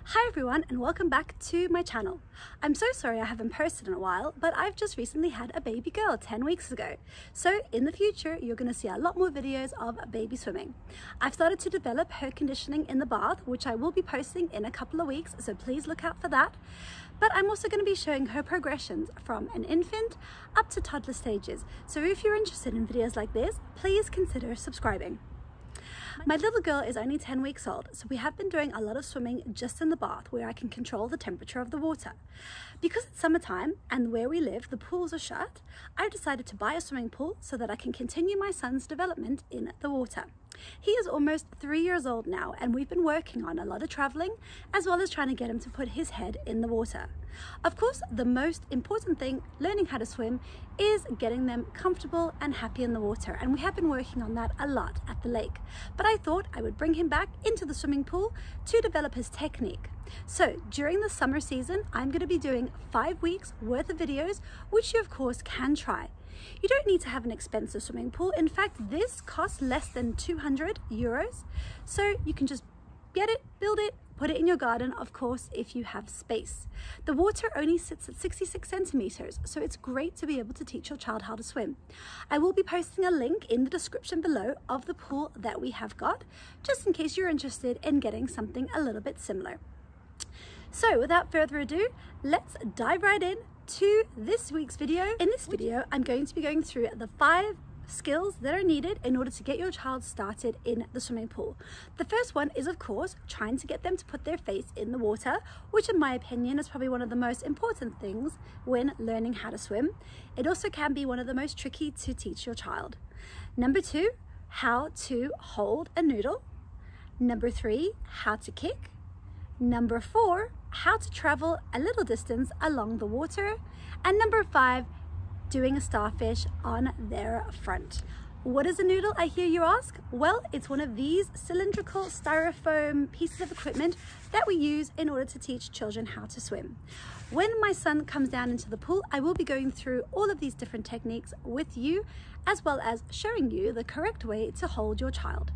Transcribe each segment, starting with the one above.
Hi everyone and welcome back to my channel. I'm so sorry I haven't posted in a while, but I've just recently had a baby girl 10 weeks ago. So in the future, you're going to see a lot more videos of baby swimming. I've started to develop her conditioning in the bath, which I will be posting in a couple of weeks, so please look out for that. But I'm also going to be showing her progressions from an infant up to toddler stages. So if you're interested in videos like this, please consider subscribing. My little girl is only 10 weeks old, so we have been doing a lot of swimming just in the bath where I can control the temperature of the water. Because it's summertime and where we live, the pools are shut, I've decided to buy a swimming pool so that I can continue my son's development in the water. He is almost 3 years old now, and we've been working on a lot of traveling as well as trying to get him to put his head in the water. Of course, the most important thing learning how to swim is getting them comfortable and happy in the water, and we have been working on that a lot at the lake. But I thought I would bring him back into the swimming pool to develop his technique. So during the summer season, I'm going to be doing 5 weeks worth of videos, which you of course can try. You don't need to have an expensive swimming pool. In fact, this costs less than 200 euros. So you can just get it, build it, put it in your garden, of course, if you have space. The water only sits at 66 centimeters, so it's great to be able to teach your child how to swim. I will be posting a link in the description below of the pool that we have got, just in case you're interested in getting something a little bit similar. So without further ado, let's dive right in to this week's video. In this video, I'm going to be going through the 5 skills that are needed in order to get your child started in the swimming pool. The first one is, of course, trying to get them to put their face in the water, which in my opinion is probably one of the most important things when learning how to swim. It also can be one of the most tricky to teach your child. Number 2, how to hold a noodle. Number 3, how to kick. Number 4, how to travel a little distance along the water. And number 5, doing a starfish on their front. What is a noodle, I hear you ask? Well, it's one of these cylindrical styrofoam pieces of equipment that we use in order to teach children how to swim. When my son comes down into the pool, I will be going through all of these different techniques with you, as well as showing you the correct way to hold your child.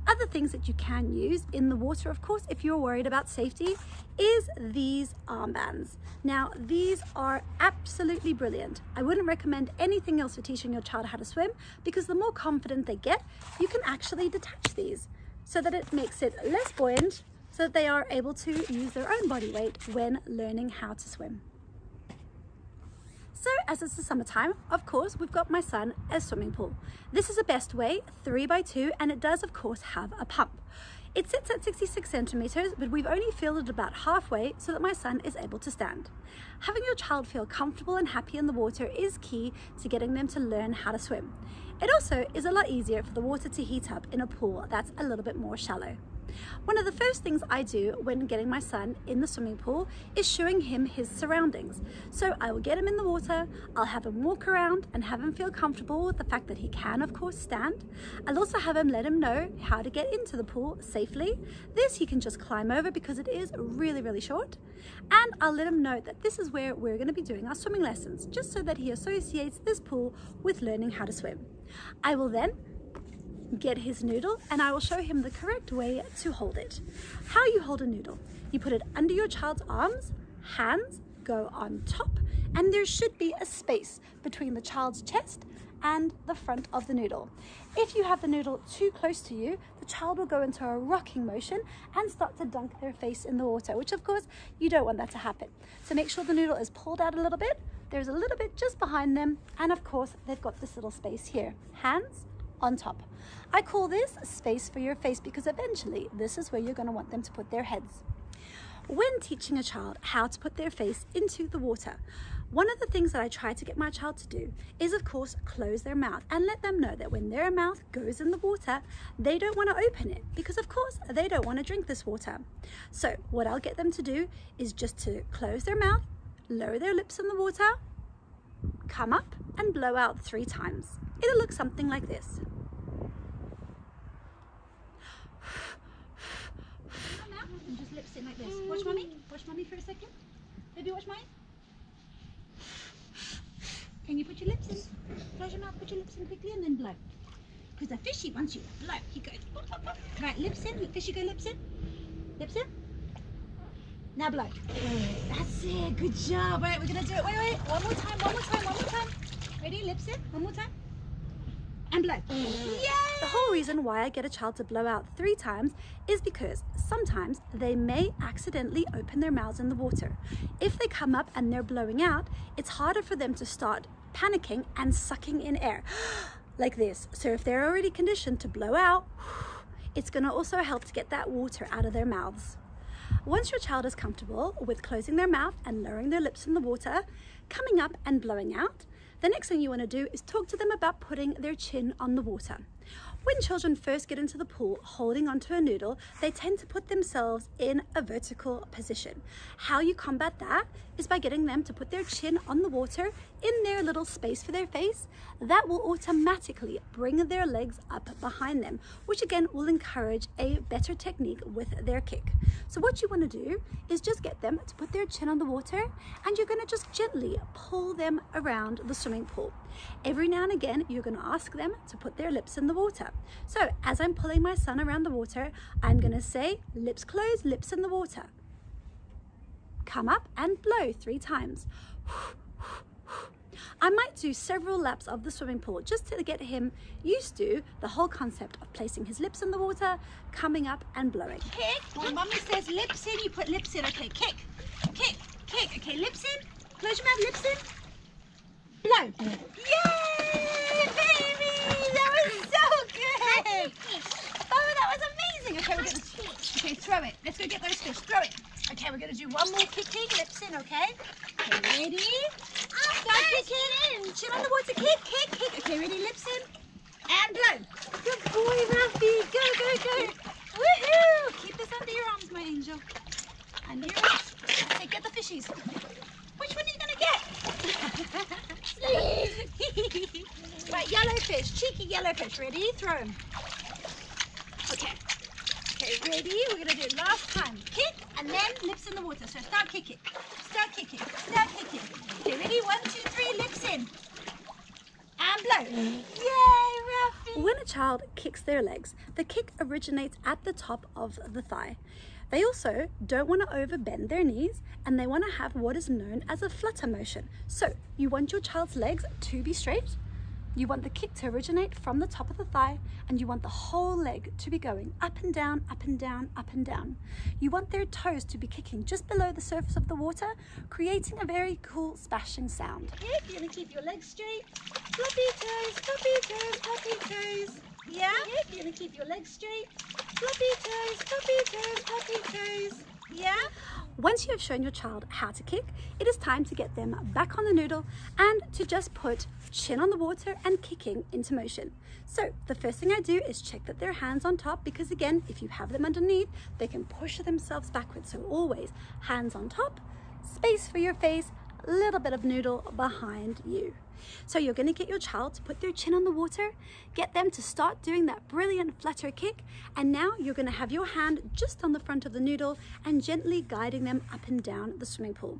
Other things that you can use in the water, of course, if you're worried about safety, is these armbands. Now, these are absolutely brilliant. I wouldn't recommend anything else for teaching your child how to swim, because the more confident they get, you can actually detach these so that it makes it less buoyant, so that they are able to use their own body weight when learning how to swim. So as it's the summertime, of course, we've got my son a swimming pool. This is a best way, 3x2, and it does of course have a pump. It sits at 66 centimeters, but we've only filled it about halfway so that my son is able to stand. Having your child feel comfortable and happy in the water is key to getting them to learn how to swim. It also is a lot easier for the water to heat up in a pool that's a little bit more shallow. One of the first things I do when getting my son in the swimming pool is showing him his surroundings. So I will get him in the water, I'll have him walk around and have him feel comfortable with the fact that he can of course stand. I'll also have him let him know how to get into the pool safely. This he can just climb over because it is really short. And I'll let him know that this is where we're going to be doing our swimming lessons, just so that he associates this pool with learning how to swim. I will then get his noodle and I will show him the correct way to hold it. How you hold a noodle: you put it under your child's arms, hands go on top, and there should be a space between the child's chest and the front of the noodle. If you have the noodle too close to you, the child will go into a rocking motion and start to dunk their face in the water, which of course you don't want that to happen. So make sure the noodle is pulled out a little bit, there's a little bit just behind them, and of course they've got this little space here, hands on top. I call this space for your face because eventually this is where you're going to want them to put their heads. When teaching a child how to put their face into the water, one of the things that I try to get my child to do is of course close their mouth and let them know that when their mouth goes in the water, they don't want to open it because of course they don't want to drink this water. So what I'll get them to do is just to close their mouth, lower their lips in the water, come up and blow out 3 times. It'll look something like this. Come out and just lips in like this. Watch mommy. Watch mommy for a second. Baby, watch mine. Can you put your lips in? Close your mouth, put your lips in quickly and then blow. Because the fishy wants you to blow. He goes. Right, lips in. Fishy go lips in. Lips in. Now blow. That's it. Good job. Right, we're gonna do it. Wait. One more time. Ready? Lips in. One more time. And blow. Yay! The whole reason why I get a child to blow out 3 times is because sometimes they may accidentally open their mouths in the water. If they come up and they're blowing out, it's harder for them to start panicking and sucking in air like this. So if they're already conditioned to blow out, it's going to also help to get that water out of their mouths. Once your child is comfortable with closing their mouth and lowering their lips in the water, coming up and blowing out, the next thing you want to do is talk to them about putting their chin on the water. When children first get into the pool holding onto a noodle, they tend to put themselves in a vertical position. How you combat that is by getting them to put their chin on the water in their little space for their face. That will automatically bring their legs up behind them, which again will encourage a better technique with their kick. So what you want to do is just get them to put their chin on the water, and you're going to just gently pull them around the swimming pool. Every now and again, you're going to ask them to put their lips in the water. So as I'm pulling my son around the water, I'm going to say, lips closed, lips in the water. Come up and blow 3 times. I might do several laps of the swimming pool just to get him used to the whole concept of placing his lips in the water, coming up and blowing. Kick. When mommy says lips in, you put lips in. Okay, kick. Okay, lips in. Close your mouth, lips in. Blow. Yay, baby! That was so good. Oh, that was amazing. Okay, we're gonna throw it. Let's go get those fish. Throw it. Okay, we're gonna do one more kicking. Lips in. Okay. Okay, ready? Start kicking. Chin on the water. Kick. Okay, ready? Lips in. And blow. Good boy, Rafi. Go. Woohoo! Keep this under your arms, my angel. Under your arms. Okay, get the fishies. Which one are you gonna get? Right, yellowfish, cheeky yellowfish. Ready? Throw him. Okay, ready? We're gonna do it last time. Kick and then lips in the water. So start kicking. Okay, ready? 1, 2, 3, lips in. And blow. Yay, Rafi! When a child kicks their legs, the kick originates at the top of the thigh. They also don't want to overbend their knees, and they want to have what is known as a flutter motion. So you want your child's legs to be straight, you want the kick to originate from the top of the thigh, and you want the whole leg to be going up and down, up and down, up and down. You want their toes to be kicking just below the surface of the water, creating a very cool splashing sound. Yeah, you're going to keep your legs straight. Floppy toes. Yeah, you're going to keep your legs straight. Floppy toes. Yeah. Once you have shown your child how to kick, it is time to get them back on the noodle and to just put chin on the water and kicking into motion. So the first thing I do is check that their hands on top, because again, if you have them underneath, they can push themselves backwards. So always hands on top, space for your face, a little bit of noodle behind you. So you're going to get your child to put their chin on the water, get them to start doing that brilliant flutter kick, and now you're going to have your hand just on the front of the noodle and gently guiding them up and down the swimming pool.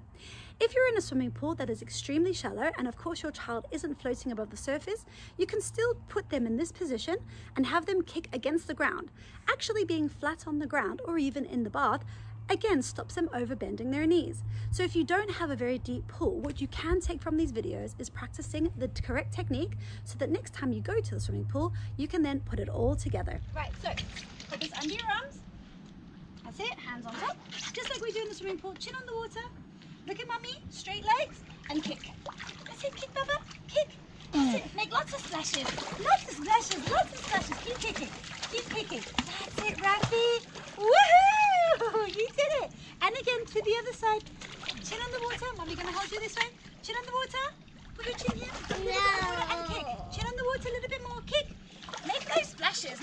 If you're in a swimming pool that is extremely shallow, and of course your child isn't floating above the surface, you can still put them in this position and have them kick against the ground. Actually being flat on the ground or even in the bath again stops them overbending their knees. So if you don't have a very deep pool, what you can take from these videos is practicing the correct technique so that next time you go to the swimming pool, you can then put it all together. Right, so put this under your arms. That's it, hands on top. Just like we do in the swimming pool, chin on the water. Look at mommy, straight legs and kick. That's it, kick, Bubba, kick. That's it, make lots of splashes. Keep kicking. That's it, Rafi. Woohoo! You did it. And again to the other side. Chin on the water. Mommy gonna hold you this way. Chin on the water. Put your chin here. A little bit more and kick. Chin on the water, a little bit more. Kick. Make those splashes.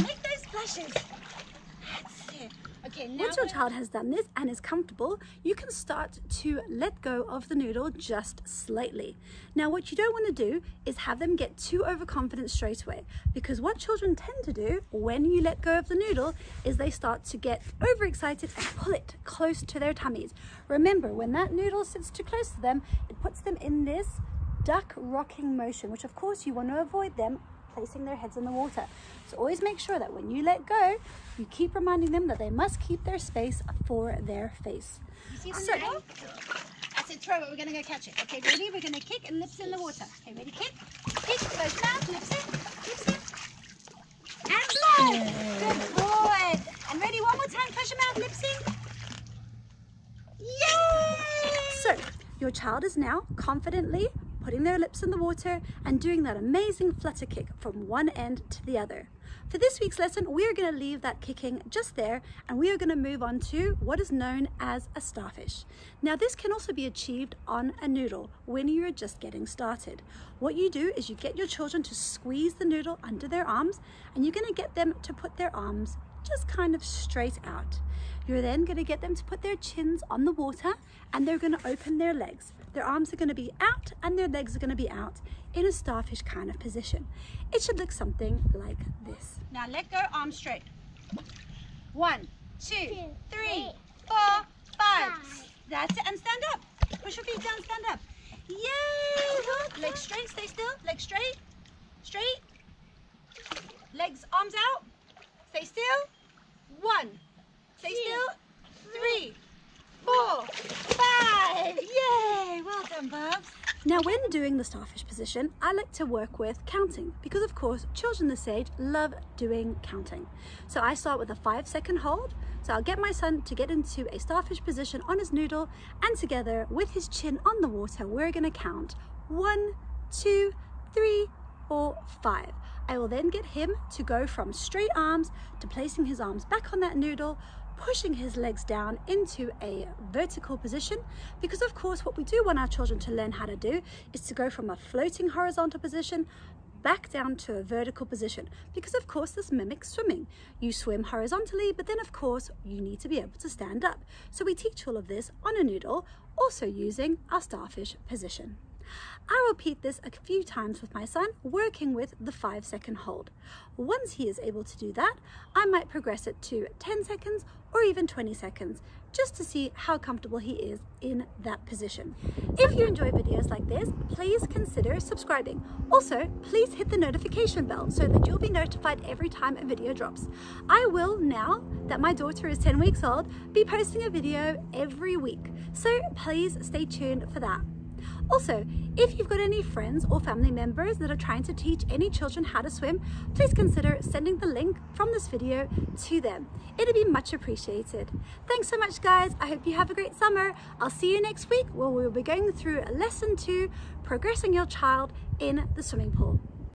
That's it. Okay, now once your child has done this and is comfortable, you can start to let go of the noodle just slightly. Now what you don't want to do is have them get too overconfident straight away, because what children tend to do when you let go of the noodle is they start to get overexcited and pull it close to their tummies. Remember, when that noodle sits too close to them, it puts them in this duck rocking motion, which of course you want to avoid them placing their heads in the water. So always make sure that when you let go, you keep reminding them that they must keep their space for their face. You see the noodle? That's it, throw it, we're gonna go catch it. Okay, ready? We're gonna kick and lips in the water. Okay, ready, kick, kick, close your mouth, lips in, and blow. Good boy. And ready, one more time, close your mouth, lips in. Yay! So, your child is now confidently putting their lips in the water and doing that amazing flutter kick from one end to the other. For this week's lesson, we are going to leave that kicking just there and we are going to move on to what is known as a starfish. Now this can also be achieved on a noodle when you're just getting started. What you do is you get your children to squeeze the noodle under their arms and you're going to get them to put their arms just kind of straight out. You're then going to get them to put their chins on the water and they're going to open their legs. Their arms are going to be out and their legs are going to be out in a starfish kind of position. It should look something like this. Now let go, arms straight. 1, 2, 3, 4, 5. That's it, and stand up. Push your feet down, stand up. Yay! Look, legs straight, stay still. Legs straight, straight. Legs, arms out. Stay still. 1. Stay still. 3, 4, 5. Yay! Well done, Bubs. Now when doing the starfish position, I like to work with counting because of course children this age love doing counting. So I start with a 5-second hold. So I'll get my son to get into a starfish position on his noodle and together with his chin on the water, we're going to count 1, 2, 3, 4, 5. I will then get him to go from straight arms to placing his arms back on that noodle, pushing his legs down into a vertical position because of course what we do want our children to learn how to do is to go from a floating horizontal position back down to a vertical position because of course this mimics swimming. You swim horizontally but then of course you need to be able to stand up. So we teach all of this on a noodle, also using our starfish position. I will repeat this a few times with my son, working with the 5-second hold. Once he is able to do that, I might progress it to 10 seconds or even 20 seconds, just to see how comfortable he is in that position. If you enjoy videos like this, please consider subscribing. Also, please hit the notification bell so that you'll be notified every time a video drops. I will, now that my daughter is 10 weeks old, be posting a video every week, so please stay tuned for that. Also, if you've got any friends or family members that are trying to teach any children how to swim, please consider sending the link from this video to them. It'd be much appreciated. Thanks so much, guys. I hope you have a great summer. I'll see you next week where we'll be going through lesson 2, progressing your child in the swimming pool.